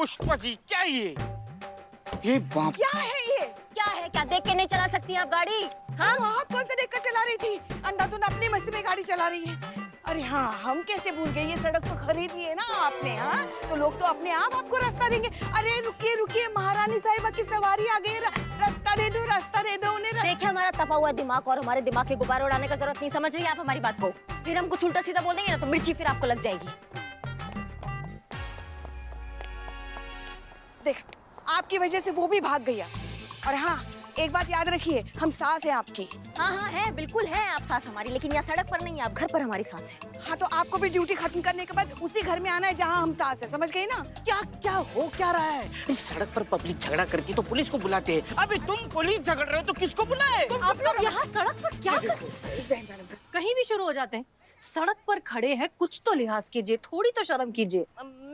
पुष्पा जी क्या ये बाप, क्या है ये? क्या है? क्या देख के नहीं चला सकती आप गाड़ी? हाँ, तो आप कौन से देखकर चला रही थी? अंधाधुन अपनी मस्ती में गाड़ी चला रही है। अरे हाँ, हम कैसे भूल गए, ये सड़क तो खरीदी है ना आपने। हाँ, तो लोग तो अपने आप आपको रास्ता देंगे। अरे रुकिए रुकिए, महारानी साहिबा की सवारी आ गई। रास्ता दे दो, रास्ता दे दो उन्हें। देखिए हमारा तपा हुआ दिमाग और हमारे दिमाग के गुब्बारे उड़ाने का जरूरत नहीं। समझ रही हैं आप हमारी बात को? फिर हम कुछ उल्टा सीधा बोल देंगे ना तो मिर्ची फिर आपको लग जाएगी। देख, आपकी वजह से वो भी भाग गया। और हाँ, एक बात याद रखिए, हम सास हैं आपकी। हाँ हाँ है, बिल्कुल है आप सास हमारी, लेकिन यहाँ सड़क पर नहीं, आप घर पर हमारी सास है। हाँ, तो आपको भी ड्यूटी खत्म करने के बाद उसी घर में आना है जहाँ हम सास है, समझ गई ना? क्या क्या हो क्या रहा है? इस सड़क पर पब्लिक झगड़ा करती तो पुलिस को बुलाते हैं। अभी तुम पुलिस झगड़ रहे हो तो किसको बुलाए? आप लोग यहाँ सड़क पर क्या कर जय हिंद मैडम। कहीं भी शुरू हो जाते हैं। सड़क पर खड़े हैं, कुछ तो लिहाज कीजिए, थोड़ी तो शर्म कीजिए।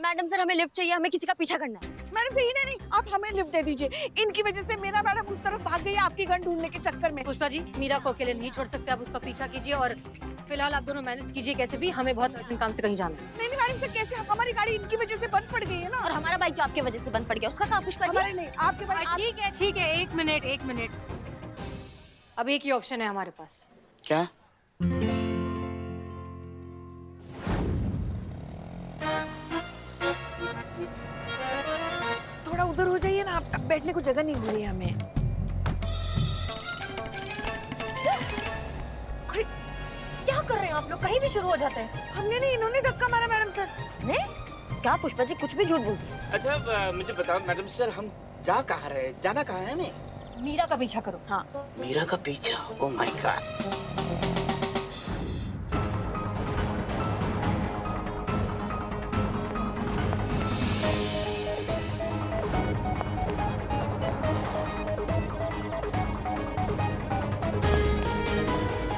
मैडम सर हमें लिफ्ट चाहिए, हमें किसी का पीछा करना है। मैडम सही नहीं, आप हमें लिफ्ट दे दीजिए। इनकी वजह से मेरा मैडम उस तरफ भाग गई है आपकी गन ढूंढने के चक्कर में। पुष्पा जी, मीरा को अकेले नहीं छोड़ सकते, आप उसका पीछा कीजिए और फिलहाल आप दोनों मैनेज कीजिए कैसे भी, हमें बहुत अर्जेंट काम से कहीं जाना है। नहीं मैडम सर, कैसे? हमारी गाड़ी इनकी वजह से बंद पड़ गई है ना। और हमारा बाइक जो आपकी वजह से बंद पड़ गया उसका कहा पुष्पा जी? हमारे नहीं, आपके बाइक। ठीक है, एक मिनट। अब एक ही ऑप्शन है हमारे पास। क्या? थोड़ा उधर हो जाइए ना, आप बैठने को जगह नहीं मिली हमें। क्या कर रहे हैं आप लोग? कहीं भी शुरू हो जाते हैं। हमने नहीं, इन्होंने धक्का मारा मैडम सर। ने? क्या पुष्पा जी कुछ भी झूठ बोलती है? अच्छा मुझे बताओ मैडम सर, हम जा कहाँ रहे, जाना कहाँ है हमें? मीरा का पीछा करो। हाँ मीरा का पीछा? Oh my God.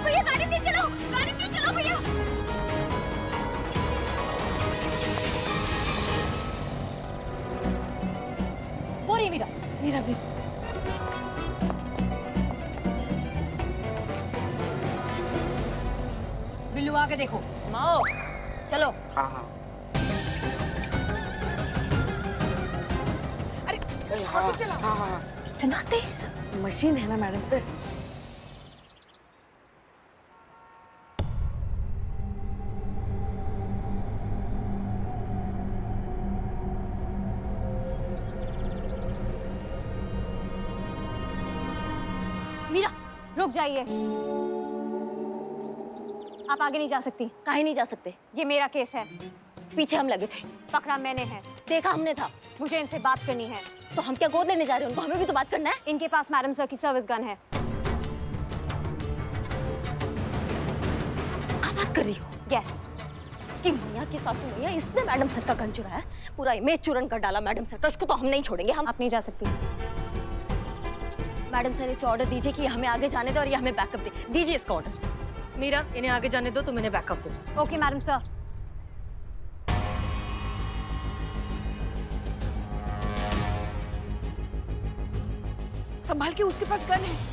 भैया गाड़ी नहीं चलाओ भैया। वो रही मीरा। मेरा भी। बिल्लू आके देखो। माओ चलो। हाँ हाँ। अरे हाँ ऑटो चलाओ। हाँ हाँ। इतना तेज? मशीन है ना मैडम सर। मीरा रुक जाइए, आप आगे नहीं जा सकती। काहे नहीं जा सकते? ये मेरा केस है, पीछे हम लगे थे, पकड़ा मैंने है, देखा हमने था। मुझे इनसे बात करनी है। तो हम क्या गोद लेने जा रहे हैं उनको? हमें भी तो बात करना है। इनके पास मैडम सर की सर्विस गन है। क्या बात कर रही हो? यस। इसकी मैया की सासू मैया, इसने मैडम सर का गन चुराया है, पूरा इमेज चूरन कर डाला मैडम सर का। इसको तो हम नहीं छोड़ेंगे। हम आप नहीं जा सकती। मैडम सर इसे ऑर्डर दीजिए कि हमें आगे जाने दो और ये हमें बैकअप दे दीजिए। इसका ऑर्डर। मीरा इन्हें आगे जाने दो, तुम इन्हें बैकअप दो। Okay madam sir. संभाल के, उसके पास गन है।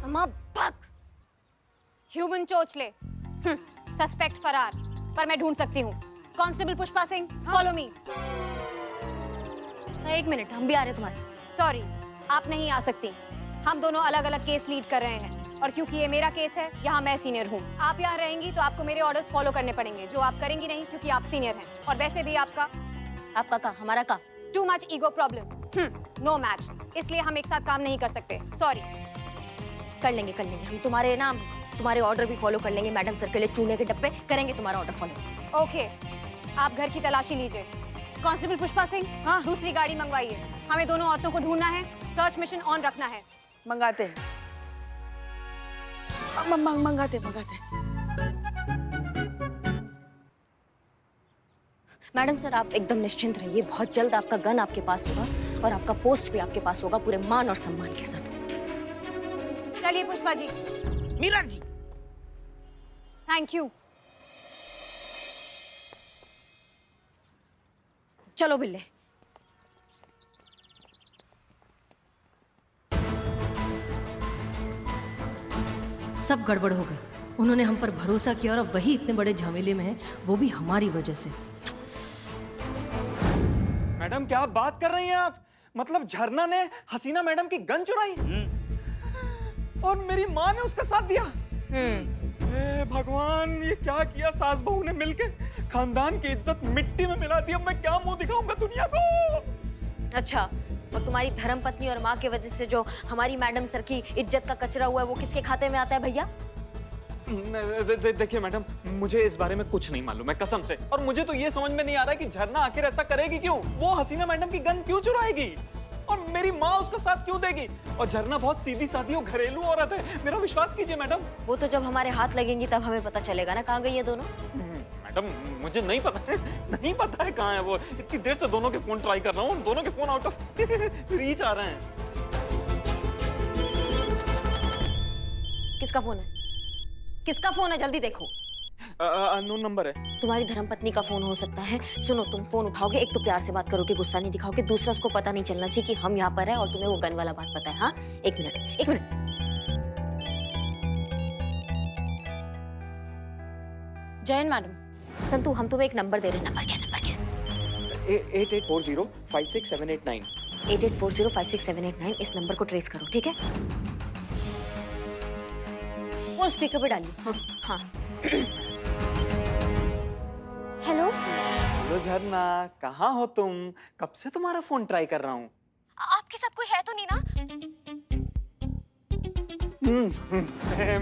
अम्मा भाग। ह्यूमन चोचले, सस्पेक्ट फरार, पर मैं ढूंढ सकती हूँ। Constable Pushpa Singh, follow me. एक मिनट, हम भी आ रहे हैं तुम्हारे साथ। सॉरी, आप नहीं आ सकती। हम दोनों अलग अलग केस लीड कर रहे हैं और क्योंकि ये मेरा केस है, यहाँ मैं सीनियर हूँ। आप यहाँ रहेंगी तो आपको मेरे ऑर्डर्स फॉलो करने पड़ेंगे, जो आप करेंगी नहीं क्योंकि आप सीनियर हैं। और वैसे भी आपका का हमारा का too much ego problem, no match, इसलिए हम एक साथ काम नहीं कर सकते। सॉरी। कर लेंगे हम तुम्हारे ऑर्डर भी फॉलो कर लेंगे। मैडम सर के लिए चूने के डब्बे करेंगे तुम्हारा ऑर्डर फॉलो। ओके, आप घर की तलाशी लीजिए। कांस्टेबल पुष्पा सिंह, हाँ। दूसरी गाड़ी मंगवाइए। हमें दोनों औरतों को ढूंढना है, सर्च मिशन ऑन रखना है। मंगाते हैं। मंगाते। मैडम सर आप एकदम निश्चिंत रहिए, बहुत जल्द आपका गन आपके पास होगा और आपका पोस्ट भी आपके पास होगा, पूरे मान और सम्मान के साथ। चलिए पुष्पा जी। मीरा जी। Thank you. चलो बिल्ले। सब गड़बड़ हो गई। उन्होंने हम पर भरोसा किया और अब वही इतने बड़े झमेले में है, वो भी हमारी वजह से। मैडम क्या बात कर रही हैं आप? मतलब झरना ने हसीना मैडम की गन चुराई और मेरी माँ ने उसका साथ दिया। हे भगवान, ये क्या किया सास बहू ने मिलके? खानदान की इज्जत मिट्टी में मिला दी। अब मैं क्या मुंह दिखाऊंगा दुनिया को? अच्छा, और तुम्हारी धर्मपत्नी और माँ के वजह से जो हमारी मैडम सर की इज्जत का कचरा हुआ है वो किसके खाते में आता है भैया? देखिए मैडम, मुझे इस बारे में कुछ नहीं मालूम है कसम से। और मुझे तो ये समझ में नहीं आ रहा है कि झरना आखिर ऐसा करेगी क्यों? वो हसीना मैडम की गन क्यों चुराएगी और मेरी माँ उसका साथ क्यों देगी? और झरना बहुत सीधी सादी और घरेलू औरत है, मेरा विश्वास कीजिए मैडम। वो तो जब हमारे हाथ लगेंगी तब हमें पता चलेगा ना कहाँ गई है दोनों। मैडम मुझे नहीं पता है, नहीं पता है कहाँ है वो। इतनी देर से दोनों के फोन ट्राई कर रहा हूँ, दोनों के फोन आउट ऑफ रीच आ रहे हैं। किसका फोन है? किसका फोन है? जल्दी देखो। अननोन नंबर है। तुम्हारी धर्मपत्नी का फोन हो सकता है। सुनो, तुम फोन उठाओगे, एक तो प्यार से बात करोगे, गुस्सा नहीं दिखाओगे, दूसरा उसको पता नहीं चलना चाहिए कि हम यहाँ पर हैं और तुम्हें वो गन वाला बात पता है। हाँ, एक मिनट, एक मिनट। जैन मैडम, संतू, हम तुम्हें एक नंबर दे रहे हैं। नंबर क्या? नंबर क्या? 8840567889। 8840567889। इस नंबर को ट्रेस करो, ठीक है? फोन स्पीकर पे डालिए। हाँ हाँ। हेलो, हेलो झरना, कहाँ हो तुम? कब से तुम्हारा फोन ट्राई कर रहा हूँ। आपके साथ कोई है तो नहीं ना?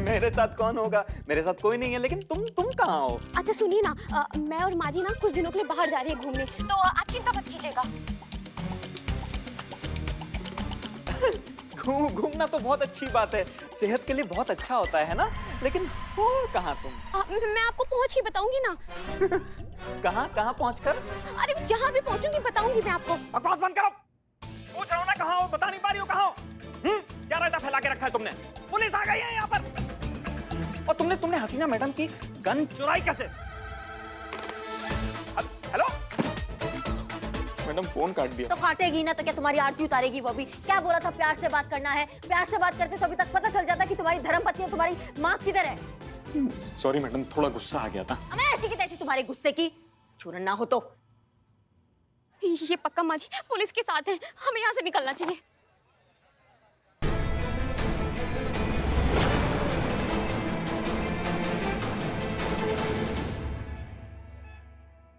मेरे साथ कौन होगा? मेरे साथ कोई नहीं है, लेकिन तुम कहाँ हो? अच्छा सुनिए ना, मैं और माधी ना कुछ दिनों के लिए बाहर जा रही है घूमने, तो आप चिंता मत कीजिएगा। घूमना तो बहुत अच्छी बात है, सेहत के लिए बहुत अच्छा होता है ना? लेकिन हो कहाँ तुम? मैं आपको पहुंच के बताऊंगी ना। कहाँ पहुँचकर? अरे जहाँ भी पहुंचूंगी बताऊंगी मैं आपको। बकवास बंद करो। पूछ रहा हूँ ना कहाँ हो, बता नहीं पा रही हो कहाँ हो? क्या रायता फैला के रखा है तुमने? पुलिस आ गई है यहाँ पर। और तुमने हसीना मैडम की गन चुराई कैसे? हेलो मैडम, फोन काट दिया। तो काटेगी ना, तो क्या तुम्हारी आरती उतारेगी वो भी? क्या बोला था प्यार से बात करना है? प्यार से बात करते तो अभी तक पता चल जाता कि तुम्हारी धर्मपत्नी और तुम्हारी माँ किधर है। सॉरी मैडम, थोड़ा गुस्सा आ गया था। मैं ऐसी की तैसी तुम्हारे गुस्से की चूरन ना हो तो। ये पक्का माजी पुलिस के साथ है, हमें यहाँ से निकलना चाहिए।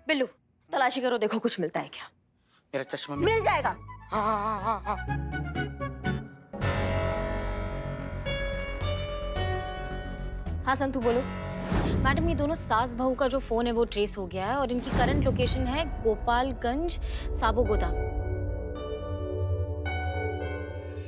बिल्लू, तलाशी करो, देखो कुछ मिलता है क्या। मेरा चश्मा मिल जाएगा। हाँ। हाँ संतू बोलो। मैडम, ये दोनों सास बहू का जो फोन है वो ट्रेस हो गया है और इनकी करंट लोकेशन है गोपालगंज साबो गोदाम।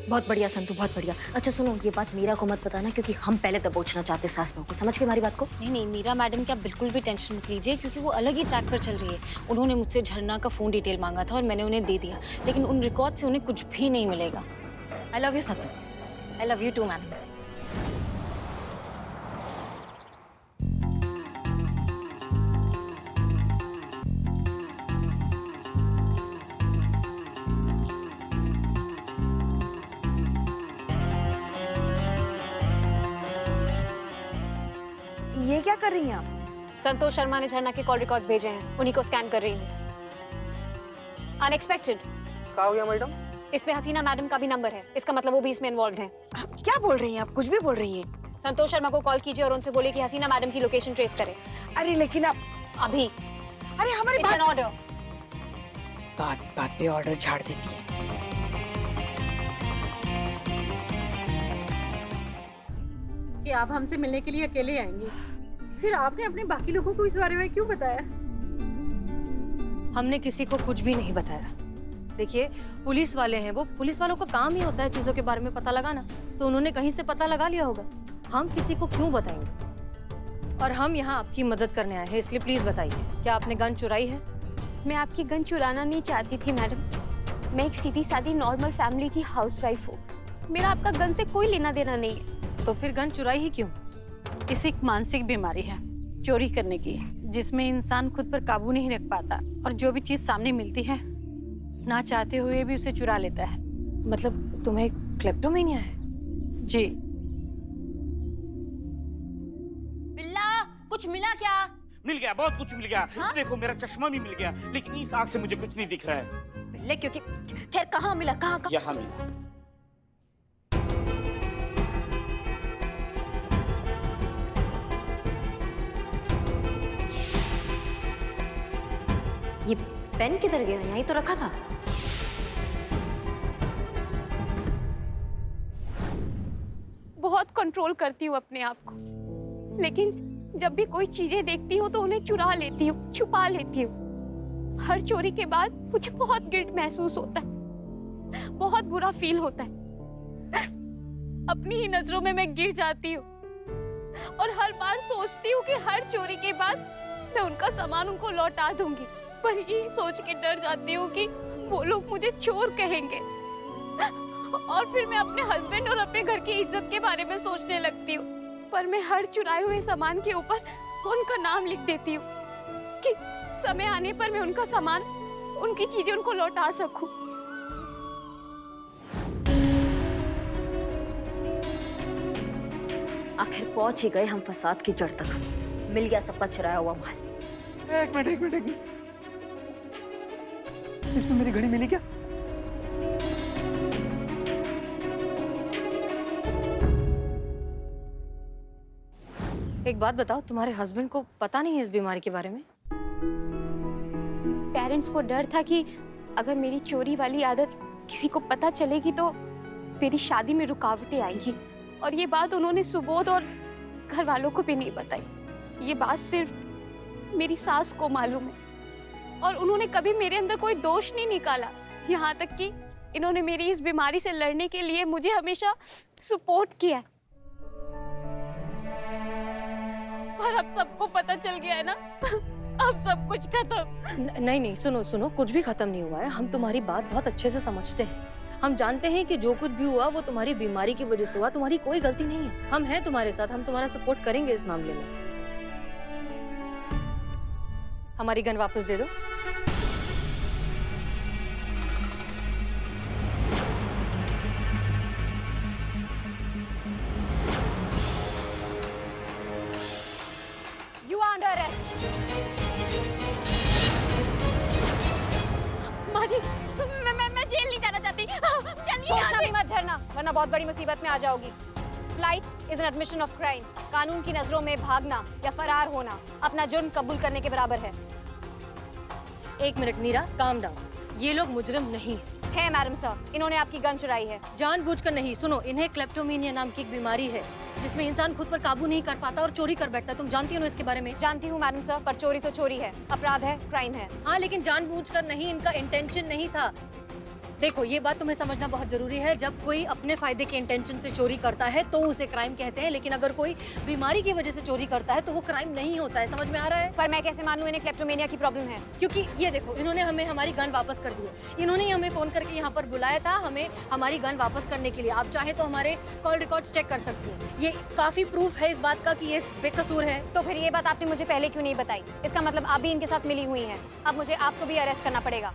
बहुत बढ़िया संतू, बहुत बढ़िया। अच्छा सुनो, ये बात मीरा को मत बताना क्योंकि हम पहले दबोचना चाहते सास बहू को। समझ के हमारी बात को? नहीं, मीरा मैडम क्या बिल्कुल भी टेंशन मत लीजिए क्योंकि वो अलग ही ट्रैक पर चल रही है। उन्होंने मुझसे झरना का फोन डिटेल मांगा था और मैंने उन्हें दे दिया, लेकिन उन रिकॉर्ड से उन्हें कुछ भी नहीं मिलेगा। I love you Santu. I love you too madam. ये क्या कर रही हैं आप? संतोष शर्मा ने झरना के कॉल रिकॉर्ड्स भेजे हैं, उन्हीं को स्कैन कर रही हूँ। अनएक्सपेक्टेड। क्या हो गया मैडम? इसमें हसीना मैडम का भी नंबर है, इसका मतलब वो भी इसमें इन्वॉल्व हैं। क्या बोल रही हैं आप? कुछ भी बोल रही हैं। संतोष शर्मा को कॉल कीजिए और उनसे बोलिए कि हसीना मैडम की लोकेशन ट्रेस करें अरे लेकिन आप, अभी। अरे हमारी It's an बात order। बात पे ऑर्डर झाड़ देती है। कि आप हमसे मिलने के लिए अकेले आएंगी, फिर आपने अपने बाकी लोगों को इस बारे में क्यों बताया? हमने किसी को कुछ भी नहीं बताया। देखिए, पुलिस वाले हैं वो, पुलिस वालों का काम ही होता है चीजों के बारे में पता लगाना, तो उन्होंने कहीं से पता लगा लिया होगा। हम किसी को क्यों बताएंगे? और हम यहाँ आपकी मदद करने आए हैं, इसलिए प्लीज बताइए, क्या आपने गन चुराई है? मैं आपकी गन चुराना नहीं चाहती थी मैडम। मैं एक सीधी सादी नॉर्मल फैमिली की हाउसवाइफ हूँ। मेरा आपका गन से कोई लेना देना नहीं है। तो फिर गन चुराई ही क्यों? इसे एक मानसिक बीमारी है, चोरी करने की। जिसमें इंसान खुद पर काबू नहीं रख पाता और जो भी चीज सामने मिलती है ना चाहते हुए भी उसे चुरा लेता है। मतलब तुम्हें क्लेप्टोमेनिया है? जी। बिल्ला, कुछ मिला क्या? मिल गया, बहुत कुछ मिल गया। देखो मेरा चश्मा भी मिल गया, लेकिन इस आग से मुझे कुछ नहीं दिख रहा है। बिल्ले, क्योंकि खैर कहाँ मिला, कहाँ? यहाँ मिला। ये पेन किधर गया? यहीं तो रखा था। बहुत कंट्रोल करती हूँ अपने आप को, लेकिन जब भी कोई चीजें देखती हूँ तो उन्हें चुरा लेती हूँ, छुपा लेती हूँ। हर चोरी के बाद मुझे बहुत गिल्ट महसूस होता है, बहुत बुरा फील होता है। अपनी ही नजरों में मैं गिर जाती हूँ और हर बार सोचती हूँ कि हर चोरी के बाद मैं उनका सामान उनको लौटा दूंगी, पर ये सोच के डर जाती हूँ कि वो लोग मुझे चोर कहेंगे और फिर मैं अपने हस्बैंड और अपने घर की इज्जत के बारे में सोचने लगती हूँ। पर मैं हर चुराए हुए सामान के ऊपर उनका नाम लिख देती हूँ कि समय आने पर मैं उनका सामान, उनकी चीजें उनको लौटा सकूं। आखिर पहुंच ही गए हम फसाद की जड़ तक। मिल गया सबका चुराया हुआ माल। एक मिनट। इसमें मेरी घड़ी मिली क्या? एक बात बताओ, तुम्हारे हस्बैंड को पता नहीं है इस बीमारी के बारे में? पेरेंट्स को डर था कि अगर मेरी चोरी वाली आदत किसी को पता चलेगी तो मेरी शादी में रुकावटें आएंगी, और ये बात उन्होंने सुबोध और घर वालों को भी नहीं बताई। ये बात सिर्फ मेरी सास को मालूम है और उन्होंने कभी मेरे अंदर कोई दोष नहीं निकाला। यहाँ तक कि इन्होंने मेरी इस बीमारी से लड़ने के लिए मुझे हमेशा सपोर्ट किया है। पर अब सबको पता चल गया है ना, अब सब कुछ खत्म। नहीं, सुनो, कुछ भी खत्म नहीं हुआ है। हम तुम्हारी बात बहुत अच्छे से समझते हैं। हम जानते हैं कि जो कुछ भी हुआ वो तुम्हारी बीमारी की वजह से हुआ, तुम्हारी कोई गलती नहीं है। हम हैं तुम्हारे साथ, हम तुम्हारा सपोर्ट करेंगे इस मामले में। हमारी गन वापस दे दो। You are under arrest. माँ जी, मैं जेल नहीं जाना चाहती। चलिए यहाँ से। मत झरना, वरना बहुत बड़ी मुसीबत में आ जाओगी। Flight is an admission of crime. कानून की नजरों में भागना या फरार होना अपना जुर्म कबूल करने के बराबर है। एक मिनट मीरा, काम डाउन। ये लोग मुजरिम नहीं है मैडम सर, इन्होंने आपकी गन चुराई है। जानबूझकर नहीं। सुनो, इन्हें क्लेप्टोमेनिया नाम की एक बीमारी है जिसमें इंसान खुद पर काबू नहीं कर पाता और चोरी कर बैठता है। तुम जानती हो ना इसके बारे में? जानती हूँ मैडम सर, पर चोरी तो चोरी है, अपराध है, क्राइम है। हाँ, लेकिन जानबूझकर नहीं, इनका इंटेंशन नहीं था। देखो, ये बात तुम्हें समझना बहुत जरूरी है। जब कोई अपने फायदे के इंटेंशन से चोरी करता है तो उसे क्राइम कहते हैं, लेकिन अगर कोई बीमारी की वजह से चोरी करता है तो वो क्राइम नहीं होता है। समझ में आ रहा है? पर मैं कैसे मानूं इन्हें क्लेप्टोमेनिया की प्रॉब्लम है? क्योंकि ये देखो, इन्होंने हमें हमारी गन वापस कर दी है। इन्होंने ही हमें फोन करके यहाँ पर बुलाया था हमें हमारी गन वापस करने के लिए। आप चाहे तो हमारे कॉल रिकॉर्ड्स चेक कर सकती हैं। ये काफी प्रूफ है इस बात का कि ये बेकसूर है। तो फिर ये बात आपने मुझे पहले क्यों नहीं बताई? इसका मतलब आप भी इनके साथ मिली हुई हैं। अब मुझे आपको भी अरेस्ट करना पड़ेगा।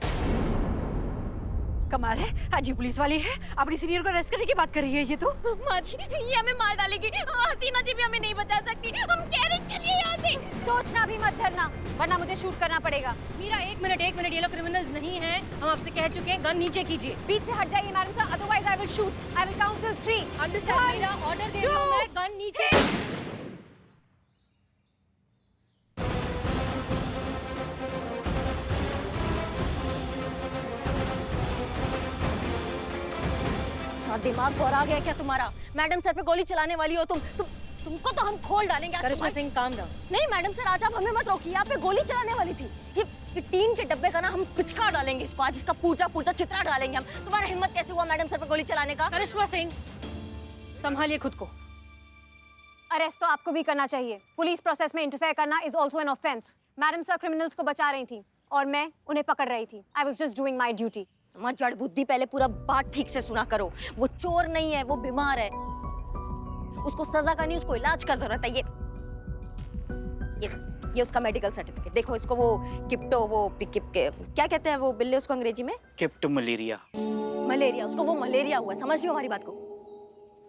कमाल है, आज ये पुलिस वाली है अपनी सीनियर को अरेस्ट करने की बात कर रही है। ये तो माँ जी, ये हमें मार डालेगी। हसीना जी भी हमें नहीं बचा सकती। हम कह रहे चलिए यहाँ से। सोचना भी मत झरना, वरना मुझे शूट करना पड़ेगा। मीरा, एक मिनट, ये लोग क्रिमिनल्स नहीं हैं। हम आपसे कह चुके हैं, गन नीचे कीजिए। बीच से हट जाइए madam sir, otherwise I will shoot. I will count till 3। Understand Meera? Order दे रही हूं मैं, गन नीचे। दिमाग भरा गया क्या तुम्हारा? मैडम सर पे गोली चलाने वाली हो तुमको तो हम खोल डालेंगे। करिश्मा सिंह, काम डाउन। नहीं मैडम सर, आज आप हमें मत रोकिए। आप पे गोली चलाने वाली थी। ये टीन के डब्बे का ना हम पिचका डालेंगे इसको आज। इसका पूजा चित्रा डालेंगे हम। तुम्हारा हिम्मत कैसे हुआ मैडम सर पे गोली चलाने का? करिश्मा सिंह, संभालिए खुद को। अरेस्ट तो आपको भी करना चाहिए। पुलिस प्रोसेस में इंटरफेयर करना is also an offence. Madam sir criminals को बचा रही थी और मैं उन्हें पकड़ रही थी। I was just doing my duty. तुम्हारी जड़ बुद्धि, पहले पूरा बात ठीक से सुना करो। वो चोर नहीं है, वो बीमार है। उसको सजा का नहीं, उसको इलाज का जरूरत है। ये ये उसका मेडिकल सर्टिफिकेट देखो। इसको वो किप्टो वो क्या कहते हैं वो बिल्ले उसको अंग्रेजी में? किप्टो मलेरिया। मलेरिया, उसको वो मलेरिया हुआ है, समझ रही हो हमारी बात को?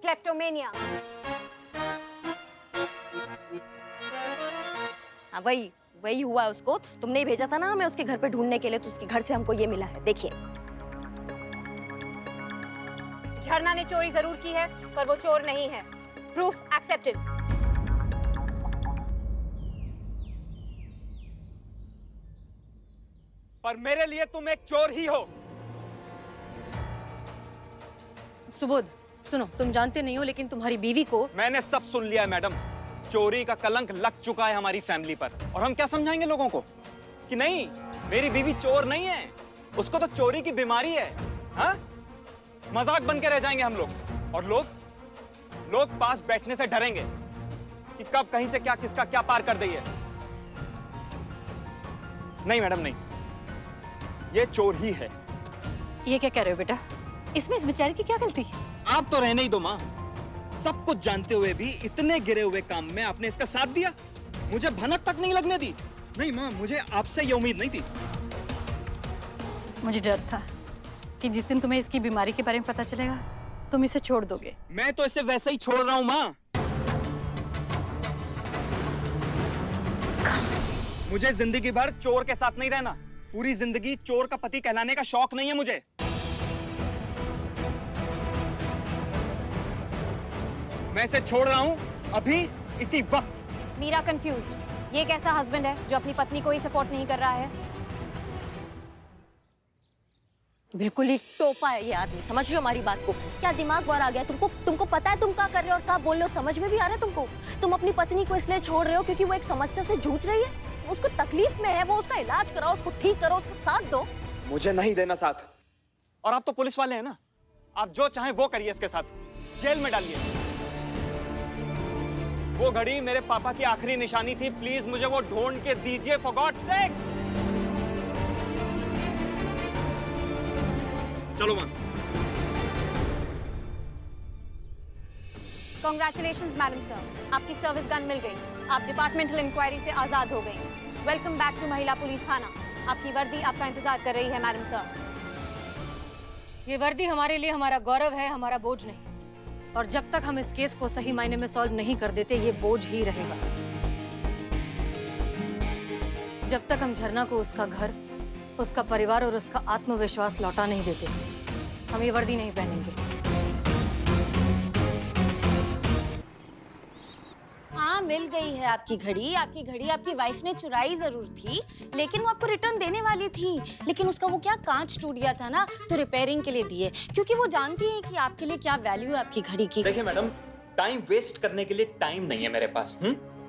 क्लेप्टोमेनिया। हाँ वही वही हुआ है उसको। तुमने ही भेजा था ना हमें उसके घर पे ढूंढने के लिए, तो उसके घर से हमको ये मिला है, देखिए। झरना ने चोरी जरूर की है, पर वो चोर नहीं है। Proof accepted. पर मेरे लिए तुम एक चोर ही हो। सुबोध सुनो, तुम जानते नहीं हो लेकिन तुम्हारी बीवी को। मैंने सब सुन लिया है मैडम। चोरी का कलंक लग चुका है हमारी फैमिली पर, और हम क्या समझाएंगे लोगों को कि नहीं मेरी बीवी चोर नहीं है, उसको तो चोरी की बीमारी है। हाँ, मजाक बन के रह जाएंगे हम लोग, और लोग पास बैठने से डरेंगे कि कब कहीं से क्या किसका क्या पार कर देंगे। नहीं मैडम नहीं, ये चोर ही है। ये क्या कह रहे हो बेटा? इसमें इस बेचारे की क्या गलती? आप तो रहने ही दो माँ। सब कुछ जानते हुए भी इतने गिरे हुए काम में आपने इसका साथ दिया, मुझे भनक तक नहीं लगने दी। नहीं माँ, मुझे आपसे ये उम्मीद नहीं थी। मुझे डर था कि जिस दिन तुम्हें इसकी बीमारी के बारे में पता चलेगा तुम इसे छोड़ दोगे। मैं तो इसे वैसे ही छोड़ रहा हूँ माँ। मुझे जिंदगी भर चोर के साथ नहीं रहना। पूरी जिंदगी चोर का पति कहलाने का शौक नहीं है मुझे। मैं इसे छोड़ रहा हूँ अभी इसी वक्त। मीरा कंफ्यूज्ड। ये कैसा हस्बैंड है जो अपनी पत्नी को ही सपोर्ट नहीं कर रहा है? बिल्कुल ही टोपा है ये आदमी, समझ रही हो हमारी बात को? क्या दिमाग बाहर आ गया तुमको? तुमको पता है तुम क्या कर रहे हो और क्या बोल रहे हो? समझ में भी आ रहा है तुमको? तुम अपनी पत्नी को इसलिए छोड़ रहे हो क्योंकि वो एक समस्या से जूझ रही है, उसको तकलीफ में है, वो उसका इलाज कराओ, उसको ठीक करो, उसको साथ दो। मुझे नहीं देना साथ। और आप तो पुलिस वाले हैं ना, आप जो चाहें वो करिए इसके साथ, जेल में डालिए। वो घड़ी मेरे पापा की आखिरी निशानी थी, प्लीज मुझे वो ढूंढ के दीजिए, फॉर गॉड सेक। चलो मां। Congratulations मैडम सर, आपकी सर्विस गन मिल गई। आप डिपार्टमेंटल इंक्वायरी से आजाद हो गई। वेलकम बैक टू महिला पुलिस थाना। आपकी वर्दी आपका इंतजार कर रही है मैडम सर। ये वर्दी हमारे लिए हमारा गौरव है, हमारा बोझ नहीं। और जब तक हम इस केस को सही मायने में सॉल्व नहीं कर देते ये बोझ ही रहेगा। जब तक हम झरना को उसका घर, उसका परिवार और उसका आत्मविश्वास लौटा नहीं देते, हम ये वर्दी नहीं पहनेंगे। हाँ मिल गई है आपकी घड़ी। आपकी घड़ी आपकी वाइफ ने चुराई जरूर थी, लेकिन वो आपको रिटर्न देने वाली थी, लेकिन उसका वो क्या कांच टूट गया था ना, तो रिपेयरिंग के लिए दिए, क्योंकि वो जानती है कि आपके लिए क्या वैल्यू है आपकी घड़ी की। देखिए मैडम, टाइम वेस्ट करने के लिए टाइम नहीं है मेरे पास।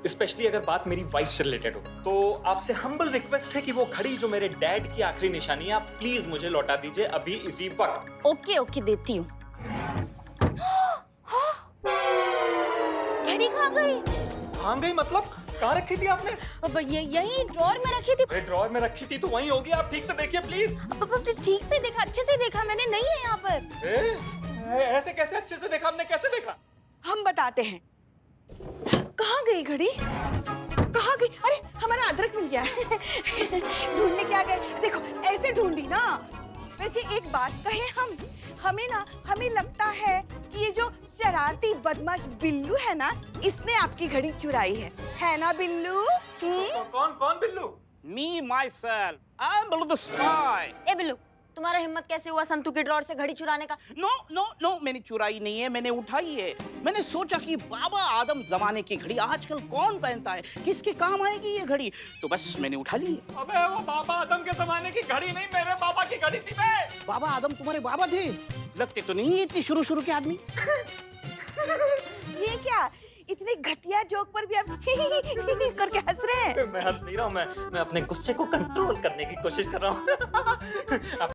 स्पेशली अगर बात मेरी वाइफ से रिलेटेड हो, तो आपसे हम्बल रिक्वेस्ट है कि वो घड़ी जो मेरे डैड की आखिरी निशानी है, आप प्लीज मुझे लौटा दीजिए अभी इसी वक्त। ओके ओके देती हूँ। घड़ी कहाँ गई? कहाँ गई मतलब? कहाँ रखी थी आपने? अब यही ड्रॉअर में रखी थी। ड्रॉअर में रखी थी तो वहीं होगी, आप ठीक से देखिए प्लीज। ठीक से देखा, अच्छे से देखा मैंने, नहीं है यहाँ पर। ऐसे कैसे अच्छे से देखा? हमने कैसे देखा? हम बताते हैं। कहाँ गई घड़ी? कहाँ गई? अरे हमारा अदरक मिल गया है। ढूंढने क्या गए? देखो ऐसे ढूंढी ना। वैसे एक बात कहे हमें लगता है कि ये जो शरारती बदमाश बिल्लू है ना, इसने आपकी घड़ी चुराई है ना बिल्लू? कौन Billu? Me myself, I'm Billu the spy. ए बिल्लू, तुम्हारा हिम्मत कैसे हुआ संतू के ड्रॉअर से घड़ी चुराने का? नो, मैंने चुराई नहीं है, मैंने उठाई है। मैंने सोचा कि बाबा आदम जमाने की घड़ी आजकल कौन पहनता है, किसके काम आएगी ये घड़ी, तो बस मैंने उठा ली है। अबे वो बाबा आदम के जमाने की घड़ी नहीं, मेरे बाबा की घड़ी थी बे। बाबा आदम तुम्हारे बाबा थे? लगते तो नहीं इतनी शुरू के आदमी। ये क्या इतने घटिया जोक पर भी आप करके हंस रहे हैं? मैं हंस नहीं रहा हूँ, मैं अपने गुस्से को कंट्रोल करने की कोशिश कर रहा हूँ। आप